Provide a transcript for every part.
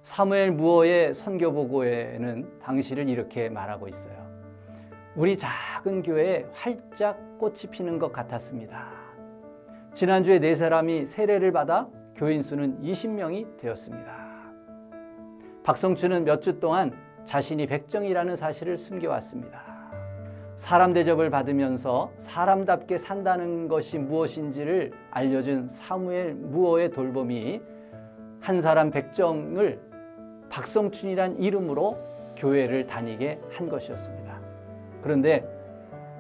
사무엘 무어의 선교보고에는 당시를 이렇게 말하고 있어요. 우리 작은 교회에 활짝 꽃이 피는 것 같았습니다. 지난주에 4사람이 세례를 받아 교인 수는 20명이 되었습니다. 박성춘은 몇 주 동안 자신이 백정이라는 사실을 숨겨왔습니다. 사람 대접을 받으면서 사람답게 산다는 것이 무엇인지를 알려준 사무엘 무어의 돌봄이 한 사람 백정을 박성춘이란 이름으로 교회를 다니게 한 것이었습니다. 그런데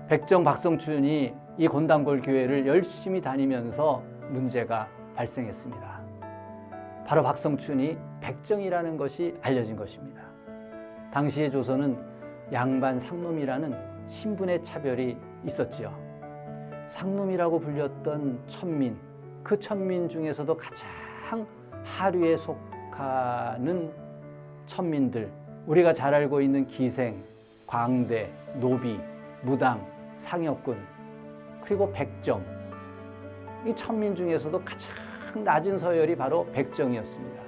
백정 박성춘이 이 곤단골 교회를 열심히 다니면서 문제가 발생했습니다. 바로 박성춘이 백정이라는 것이 알려진 것입니다. 당시의 조선은 양반 상놈이라는 신분의 차별이 있었지요. 상놈이라고 불렸던 천민, 그 천민 중에서도 가장 하류에 속하는 천민들, 우리가 잘 알고 있는 기생, 광대, 노비, 무당, 상여군, 그리고 백정, 이 천민 중에서도 가장 낮은 서열이 바로 백정이었습니다.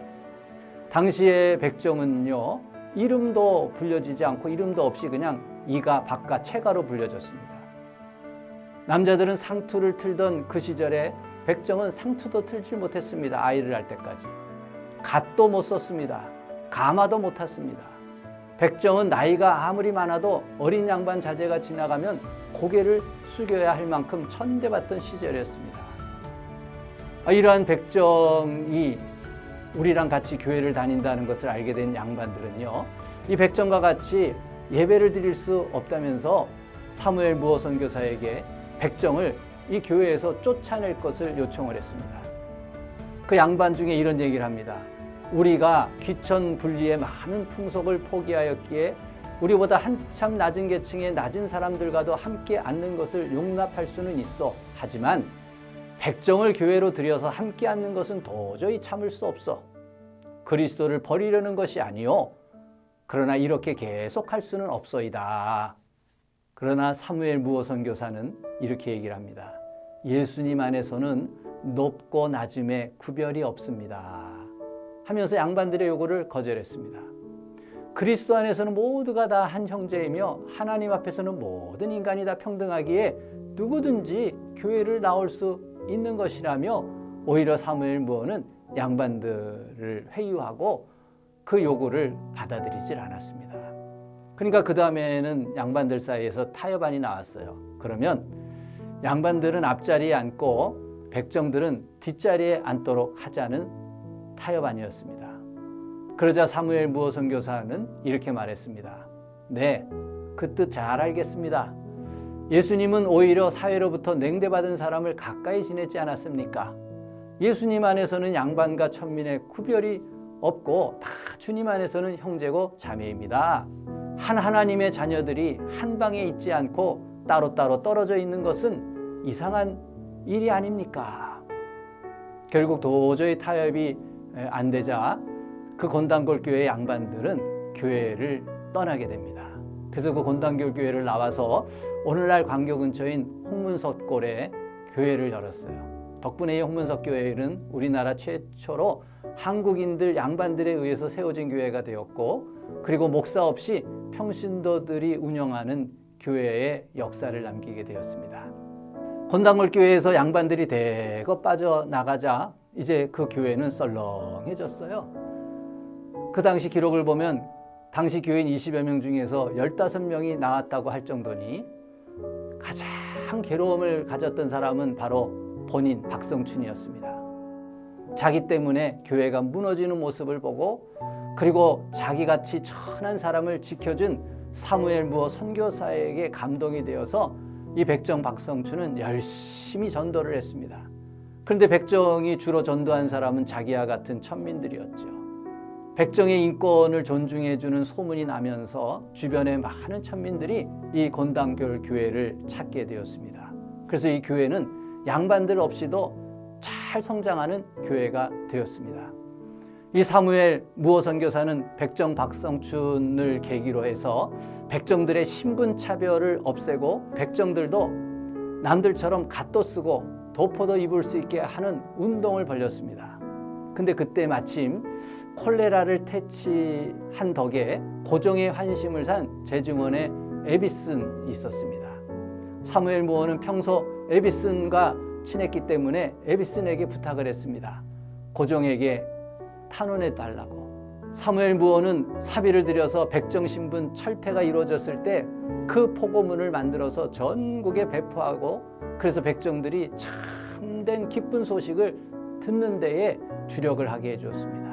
당시의 백정은요, 이름도 불려지지 않고 이름도 없이 그냥 이가, 박가, 채가로 불려졌습니다. 남자들은 상투를 틀던 그 시절에 백정은 상투도 틀지 못했습니다. 아이를 할 때까지. 갓도 못 썼습니다. 가마도 못 탔습니다. 백정은 나이가 아무리 많아도 어린 양반 자제가 지나가면 고개를 숙여야 할 만큼 천대받던 시절이었습니다. 이러한 백정이 우리랑 같이 교회를 다닌다는 것을 알게 된 양반들은요, 이 백정과 같이 예배를 드릴 수 없다면서 사무엘 무어 선교사에게 백정을 이 교회에서 쫓아낼 것을 요청을 했습니다. 그 양반 중에 이런 얘기를 합니다. 우리가 귀천 분리의 많은 풍속을 포기하였기에 우리보다 한참 낮은 계층의 낮은 사람들과도 함께 앉는 것을 용납할 수는 있어. 하지만 백정을 교회로 들여서 함께 앉는 것은 도저히 참을 수 없어. 그리스도를 버리려는 것이 아니요. 그러나 이렇게 계속할 수는 없어이다. 그러나 사무엘 무어 선교사는 이렇게 얘기를 합니다. 예수님 안에서는 높고 낮음의 구별이 없습니다. 하면서 양반들의 요구를 거절했습니다. 그리스도 안에서는 모두가 다 한 형제이며 하나님 앞에서는 모든 인간이 다 평등하기에 누구든지 교회를 나올 수 있는 것이라며 오히려 사무엘 무어는 양반들을 회유하고 그 요구를 받아들이질 않았습니다. 그러니까 그 다음에는 양반들 사이에서 타협안이 나왔어요. 그러면 양반들은 앞자리에 앉고 백정들은 뒷자리에 앉도록 하자는 타협안이었습니다. 그러자 사무엘 무어 선교사는 이렇게 말했습니다. 네, 그 뜻 잘 알겠습니다. 예수님은 오히려 사회로부터 냉대받은 사람을 가까이 지내지 않았습니까? 예수님 안에서는 양반과 천민의 구별이 없고 다 주님 안에서는 형제고 자매입니다. 한 하나님의 자녀들이 한 방에 있지 않고 따로따로 떨어져 있는 것은 이상한 일이 아닙니까? 결국 도저히 타협이 안 되자 그 곤단골 교회 양반들은 교회를 떠나게 됩니다. 그래서 그 곤단골 교회를 나와서 오늘날 광교 근처인 홍문석골에 교회를 열었어요. 덕분에 이 홍문석 교회는 우리나라 최초로 한국인들 양반들에 의해서 세워진 교회가 되었고, 그리고 목사 없이 평신도들이 운영하는 교회의 역사를 남기게 되었습니다. 곤단골 교회에서 양반들이 대거 빠져나가자 이제 그 교회는 썰렁해졌어요. 그 당시 기록을 보면 당시 교인 20여 명 중에서 15명이 나왔다고 할 정도니 가장 괴로움을 가졌던 사람은 바로 본인 박성춘이었습니다. 자기 때문에 교회가 무너지는 모습을 보고, 그리고 자기같이 천한 사람을 지켜준 사무엘 무어 선교사에게 감동이 되어서 이 백정 박성춘은 열심히 전도를 했습니다. 그런데 백정이 주로 전도한 사람은 자기와 같은 천민들이었죠. 백정의 인권을 존중해주는 소문이 나면서 주변의 많은 천민들이 이 곤단골 교회를 찾게 되었습니다. 그래서 이 교회는 양반들 없이도 잘 성장하는 교회가 되었습니다. 이 사무엘 무어 선교사는 백정 박성춘을 계기로 해서 백정들의 신분 차별을 없애고 백정들도 남들처럼 갓도 쓰고 도포도 입을 수 있게 하는 운동을 벌였습니다. 근데 그때 마침 콜레라를 퇴치한 덕에 고종의 환심을 산 제중원의 에비슨이 있었습니다. 사무엘 무어는 평소 에비슨과 친했기 때문에 에비슨에게 부탁을 했습니다. 고종에게 탄원해 달라고. 사무엘 무어는 사비를 들여서 백정신분 철폐가 이루어졌을 때 그 포고문을 만들어서 전국에 배포하고, 그래서 백정들이 참된 기쁜 소식을 듣는 데에 주력을 하게 해주었습니다.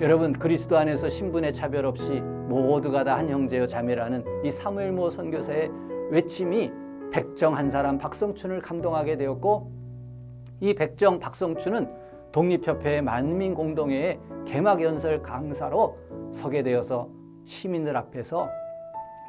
여러분, 그리스도 안에서 신분의 차별 없이 모두가 다 한 형제여 자매라는 이 사무엘 무어 선교사의 외침이 백정 한 사람 박성춘을 감동하게 되었고, 이 백정 박성춘은 독립협회의 만민공동회의 개막연설 강사로 서게 되어서 시민들 앞에서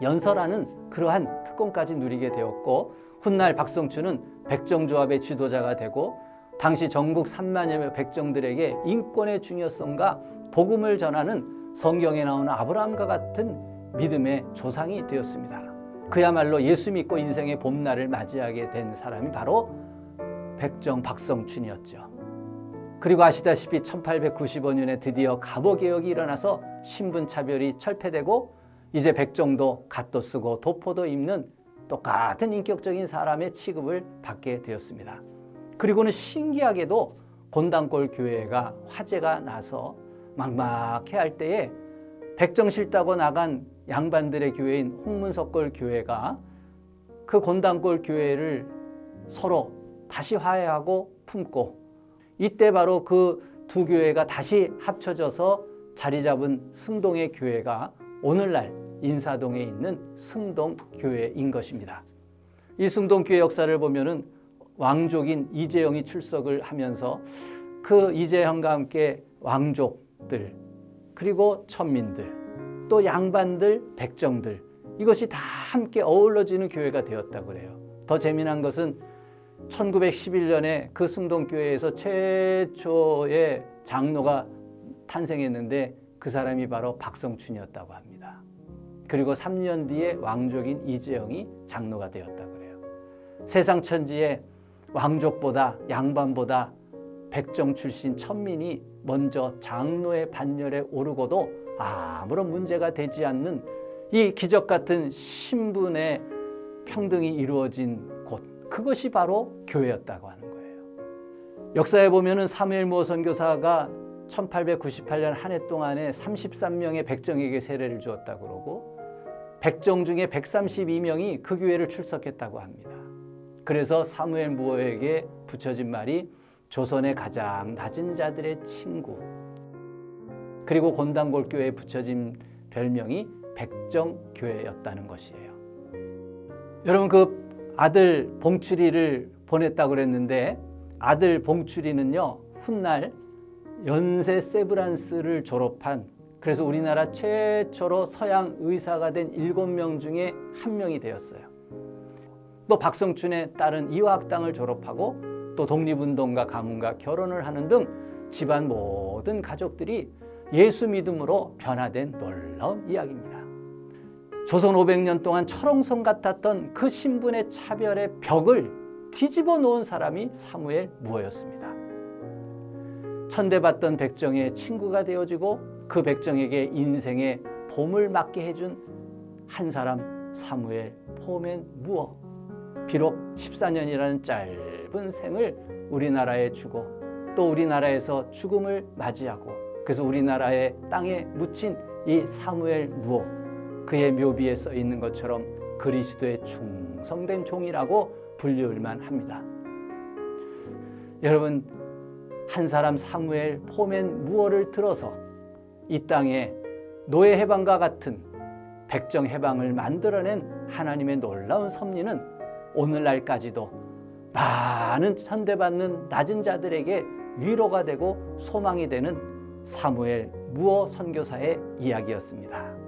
연설하는 그러한 특권까지 누리게 되었고, 훗날 박성춘은 백정조합의 지도자가 되고 당시 전국 3만여 명 백정들에게 인권의 중요성과 복음을 전하는 성경에 나오는 아브라함과 같은 믿음의 조상이 되었습니다. 그야말로 예수 믿고 인생의 봄날을 맞이하게 된 사람이 바로 백정 박성춘이었죠. 그리고 아시다시피 1895년에 드디어 갑오개혁이 일어나서 신분차별이 철폐되고 이제 백정도 갓도 쓰고 도포도 입는 똑같은 인격적인 사람의 취급을 받게 되었습니다. 그리고는 신기하게도 곤단골 교회가 화재가 나서 막막해 할 때에 백정 싫다고 나간 양반들의 교회인 홍문석골 교회가 그 곤단골 교회를 서로 다시 화해하고 품고, 이때 바로 그 두 교회가 다시 합쳐져서 자리 잡은 승동의 교회가 오늘날 인사동에 있는 승동교회인 것입니다. 이 승동교회 역사를 보면은 왕족인 이재영이 출석을 하면서 그 이재영과 함께 왕족들, 그리고 천민들, 또 양반들, 백정들, 이것이 다 함께 어우러지는 교회가 되었다고 그래요. 더 재미난 것은 1911년에 그 승동교회에서 최초의 장로가 탄생했는데 그 사람이 바로 박성춘이었다고 합니다. 그리고 3년 뒤에 왕족인 이재영이 장로가 되었다고 그래요. 세상 천지에 왕족보다 양반보다 백정 출신 천민이 먼저 장로의 반열에 오르고도 아무런 문제가 되지 않는 이 기적 같은 신분의 평등이 이루어진 곳, 그것이 바로 교회였다고 하는 거예요. 역사에 보면은 사무엘 무어 선교사가 1898년 한 해 동안에 33명의 백정에게 세례를 주었다고 그러고, 백정 중에 132명이 그 교회를 출석했다고 합니다. 그래서 사무엘 무어에게 붙여진 말이 조선의 가장 낮은 자들의 친구, 그리고 곤단골 교회에 붙여진 별명이 백정교회였다는 것이에요. 여러분, 그 아들 봉출이를 보냈다고 그랬는데, 아들 봉출이는요 훗날 연세 세브란스를 졸업한, 그래서 우리나라 최초로 서양 의사가 된 7명 중에 한 명이 되었어요. 또 박성춘의 딸은 이화학당을 졸업하고 또 독립운동가 가문과 결혼을 하는 등 집안 모든 가족들이 예수 믿음으로 변화된 놀라운 이야기입니다. 조선 500년 동안 철옹성 같았던 그 신분의 차별의 벽을 뒤집어 놓은 사람이 사무엘 무어였습니다. 천대받던 백정의 친구가 되어지고 그 백정에게 인생의 봄을 맞게 해준 한 사람, 사무엘 포맨 무어. 비록 14년이라는 짧은 생을 우리나라에 주고 또 우리나라에서 죽음을 맞이하고, 그래서 우리나라의 땅에 묻힌 이 사무엘 무어, 그의 묘비에 써 있는 것처럼 그리스도의 충성된 종이라고 불리울만 합니다. 여러분, 한 사람 사무엘 포맨 무어를 들어서 이 땅에 노예 해방과 같은 백정 해방을 만들어낸 하나님의 놀라운 섭리는 오늘날까지도 많은 천대받는 낮은 자들에게 위로가 되고 소망이 되는 사무엘 무어 선교사의 이야기였습니다.